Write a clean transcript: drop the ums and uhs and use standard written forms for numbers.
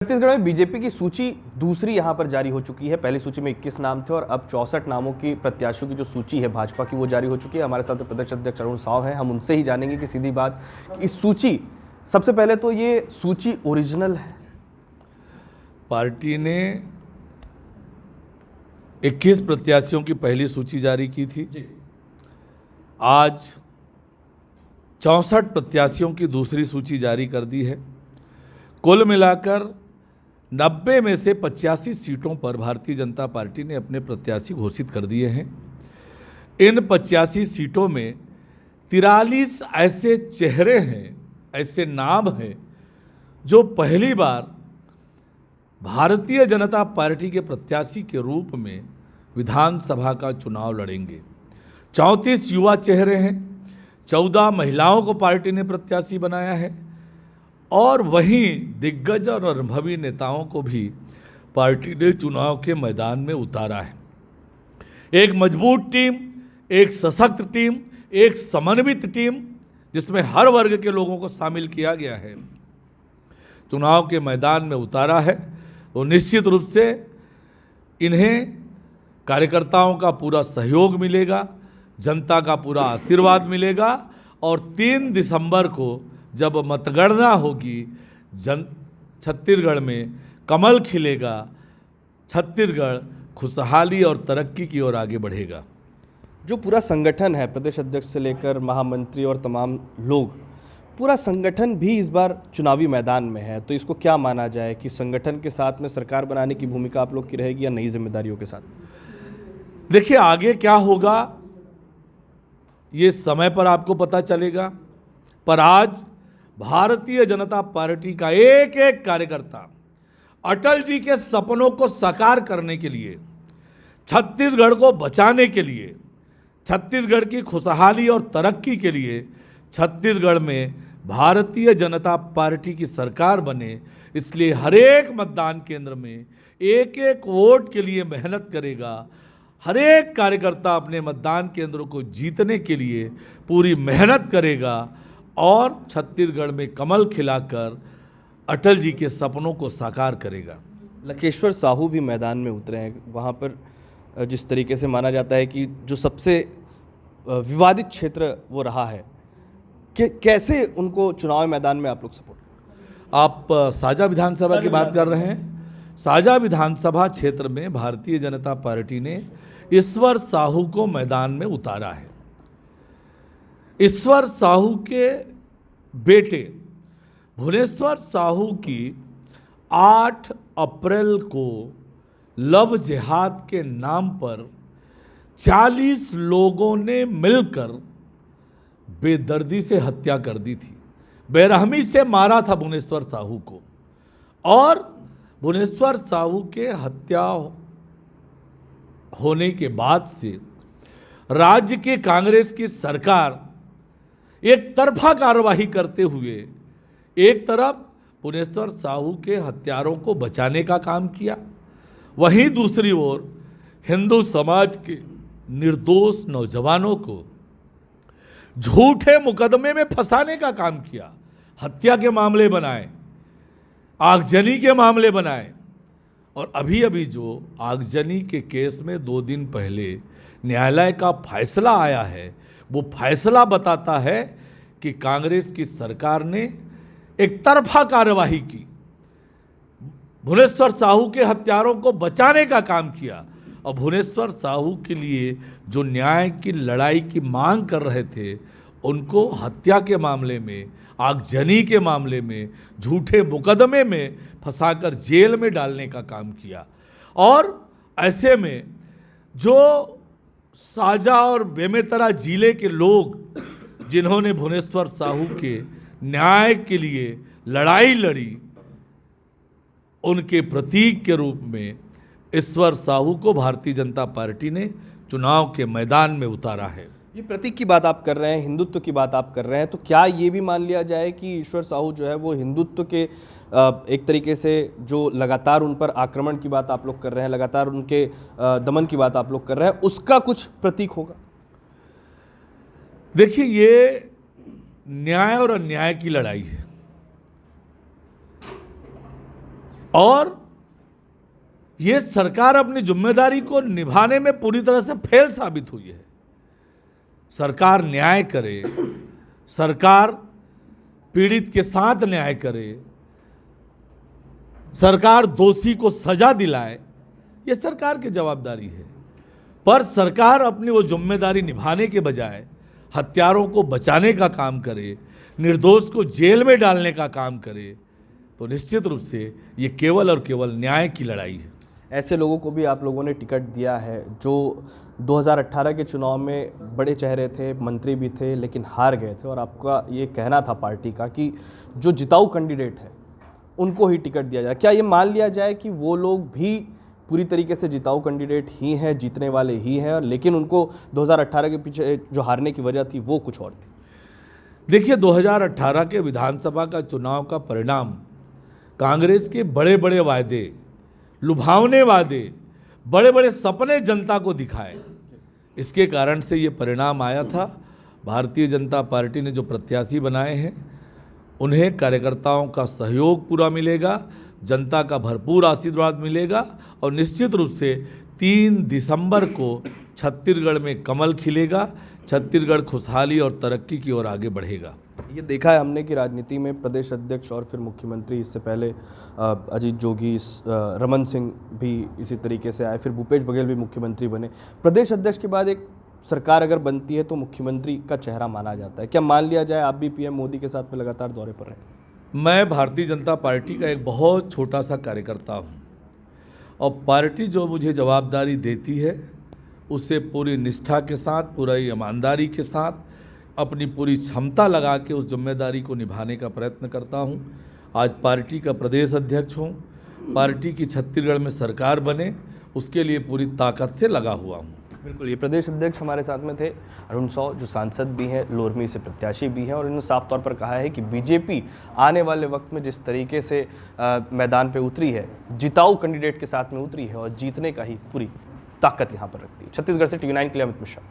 छत्तीसगढ़ में बीजेपी की सूची दूसरी यहां पर जारी हो चुकी है। पहली सूची में 21 नाम थे और अब 64 नामों की प्रत्याशियों की जो सूची है भाजपा की वो जारी हो चुकी है। हमारे साथ प्रदेश अध्यक्ष अरुण साव हैं, हम उनसे ही जानेंगे कि सीधी बात इस सूची, सबसे पहले तो ये सूची ओरिजिनल है? पार्टी ने 21 प्रत्याशियों की पहली सूची जारी की थी जी। आज 64 प्रत्याशियों की दूसरी सूची जारी कर दी है। कुल मिलाकर 90 में से 85 सीटों पर भारतीय जनता पार्टी ने अपने प्रत्याशी घोषित कर दिए हैं। इन 85 सीटों में 43 ऐसे चेहरे हैं, ऐसे नाम हैं जो पहली बार भारतीय जनता पार्टी के प्रत्याशी के रूप में विधानसभा का चुनाव लड़ेंगे। 34 युवा चेहरे हैं, 14 महिलाओं को पार्टी ने प्रत्याशी बनाया है और वहीं दिग्गज और अनुभवी नेताओं को भी पार्टी ने चुनाव के मैदान में उतारा है। एक मजबूत टीम, एक सशक्त टीम, एक समन्वित टीम जिसमें हर वर्ग के लोगों को शामिल किया गया है, चुनाव के मैदान में उतारा है। तो निश्चित रूप से इन्हें कार्यकर्ताओं का पूरा सहयोग मिलेगा, जनता का पूरा आशीर्वाद मिलेगा और 3 दिसंबर को जब मतगणना होगी, छत्तीसगढ़ में कमल खिलेगा, छत्तीसगढ़ खुशहाली और तरक्की की ओर आगे बढ़ेगा। जो पूरा संगठन है, प्रदेश अध्यक्ष से लेकर महामंत्री और तमाम लोग, पूरा संगठन भी इस बार चुनावी मैदान में है, तो इसको क्या माना जाए कि संगठन के साथ में सरकार बनाने की भूमिका आप लोग की रहेगी या नई जिम्मेदारियों के साथ? देखिए, आगे क्या होगा ये समय पर आपको पता चलेगा, पर आज भारतीय जनता पार्टी का एक एक कार्यकर्ता अटल जी के सपनों को साकार करने के लिए, छत्तीसगढ़ को बचाने के लिए, छत्तीसगढ़ की खुशहाली और तरक्की के लिए छत्तीसगढ़ में भारतीय जनता पार्टी की सरकार बने, इसलिए हर एक मतदान केंद्र में एक एक वोट के लिए मेहनत करेगा। हर एक कार्यकर्ता अपने मतदान केंद्रों को जीतने के लिए पूरी मेहनत करेगा और छत्तीसगढ़ में कमल खिलाकर अटल जी के सपनों को साकार करेगा। लकेश्वर साहू भी मैदान में उतरे हैं। वहाँ पर जिस तरीके से माना जाता है कि जो सबसे विवादित क्षेत्र वो रहा है, कि कैसे उनको चुनाव मैदान में आप लोग सपोर्ट? आप साजा विधानसभा की बात कर रहे हैं। साजा विधानसभा क्षेत्र में भारतीय जनता पार्टी ने ईश्वर साहू को मैदान में उतारा है। ईश्वर साहू के बेटे भुवनेश्वर साहू की 8 अप्रैल को लव जिहाद के नाम पर 40 लोगों ने मिलकर बेदर्दी से हत्या कर दी थी। बेरहमी से मारा था भुवनेश्वर साहू को और भुवनेश्वर साहू के हत्या होने के बाद से राज्य की कांग्रेस की सरकार एक तरफा कार्यवाही करते हुए एक तरफ भुवनेश्वर साहू के हत्यारों को बचाने का काम किया, वहीं दूसरी ओर हिंदू समाज के निर्दोष नौजवानों को झूठे मुकदमे में फंसाने का काम किया। हत्या के मामले बनाए, आगजनी के मामले बनाए और अभी अभी जो आगजनी के केस में 2 दिन पहले न्यायालय का फैसला आया है, वो फैसला बताता है कि कांग्रेस की सरकार ने एक तरफा कार्यवाही की, भुवनेश्वर साहू के हत्यारों को बचाने का काम किया और भुवनेश्वर साहू के लिए जो न्याय की लड़ाई की मांग कर रहे थे, उनको हत्या के मामले में, आगजनी के मामले में, झूठे मुकदमे में फंसाकर जेल में डालने का काम किया। और ऐसे में जो साजा और बेमेतरा जिले के लोग जिन्होंने भुवनेश्वर साहू के न्याय के लिए लड़ाई लड़ी, उनके प्रतीक के रूप में ईश्वर साहू को भारतीय जनता पार्टी ने चुनाव के मैदान में उतारा है। ये प्रतीक की बात आप कर रहे हैं, हिंदुत्व की बात आप कर रहे हैं, तो क्या ये भी मान लिया जाए कि ईश्वर साहू जो है वो हिंदुत्व के एक तरीके से जो लगातार उन पर आक्रमण की बात आप लोग कर रहे हैं, लगातार उनके दमन की बात आप लोग कर रहे हैं, उसका कुछ प्रतीक होगा? देखिए, ये न्याय और अन्याय की लड़ाई है। और ये सरकार अपनी जिम्मेदारी को निभाने में पूरी तरह से फेल साबित हुई है। सरकार न्याय करे, सरकार पीड़ित के साथ न्याय करे, सरकार दोषी को सजा दिलाए, ये सरकार की जवाबदारी है। पर सरकार अपनी वो जिम्मेदारी निभाने के बजाय हत्यारों को बचाने का काम करे, निर्दोष को जेल में डालने का काम करे, तो निश्चित रूप से ये केवल और केवल न्याय की लड़ाई है। ऐसे लोगों को भी आप लोगों ने टिकट दिया है जो 2018 के चुनाव में बड़े चेहरे थे, मंत्री भी थे, लेकिन हार गए थे, और आपका ये कहना था पार्टी का कि जो जिताऊ कैंडिडेट है उनको ही टिकट दिया जाए। क्या ये मान लिया जाए कि वो लोग भी पूरी तरीके से जिताऊ कैंडिडेट ही हैं, जीतने वाले ही हैं, लेकिन उनको 2018 के पीछे जो हारने की वजह थी वो कुछ और थी? देखिए, 2018 के विधानसभा का चुनाव का परिणाम कांग्रेस के बड़े बड़े वादे, लुभावने वादे, बड़े बड़े सपने जनता को दिखाए, इसके कारण से ये परिणाम आया था। भारतीय जनता पार्टी ने जो प्रत्याशी बनाए हैं उन्हें कार्यकर्ताओं का सहयोग पूरा मिलेगा, जनता का भरपूर आशीर्वाद मिलेगा, और निश्चित रूप से 3 दिसंबर को छत्तीसगढ़ में कमल खिलेगा, छत्तीसगढ़ खुशहाली और तरक्की की ओर आगे बढ़ेगा। ये देखा है हमने कि राजनीति में प्रदेश अध्यक्ष और फिर मुख्यमंत्री, इससे पहले अजीत जोगी, रमन सिंह भी इसी तरीके से आए, फिर भूपेश बघेल भी मुख्यमंत्री बने। प्रदेश अध्यक्ष के बाद एक सरकार अगर बनती है तो मुख्यमंत्री का चेहरा माना जाता है। क्या मान लिया जाए आप भी पीएम मोदी के साथ में लगातार दौरे पर रहे? मैं भारतीय जनता पार्टी का एक बहुत छोटा सा कार्यकर्ता हूँ, और पार्टी जो मुझे जवाबदारी देती है उससे पूरी निष्ठा के साथ, पूरी ईमानदारी के साथ, अपनी पूरी क्षमता लगा के उस जिम्मेदारी को निभाने का प्रयत्न करता हूँ। आज पार्टी का प्रदेश अध्यक्ष हूँ, पार्टी की छत्तीसगढ़ में सरकार बने उसके लिए पूरी ताकत से लगा हुआ हूँ। बिल्कुल, ये प्रदेश अध्यक्ष हमारे साथ में थे अरुण साव, जो सांसद भी हैं, लोरमी से प्रत्याशी भी हैं, और इन्होंने साफ तौर पर कहा है कि बीजेपी आने वाले वक्त में जिस तरीके से मैदान पे उतरी है, जिताऊ कैंडिडेट के साथ में उतरी है, और जीतने का ही पूरी ताकत यहाँ पर रखती है। छत्तीसगढ़ से TV9 के लिए अमित मिश्रा।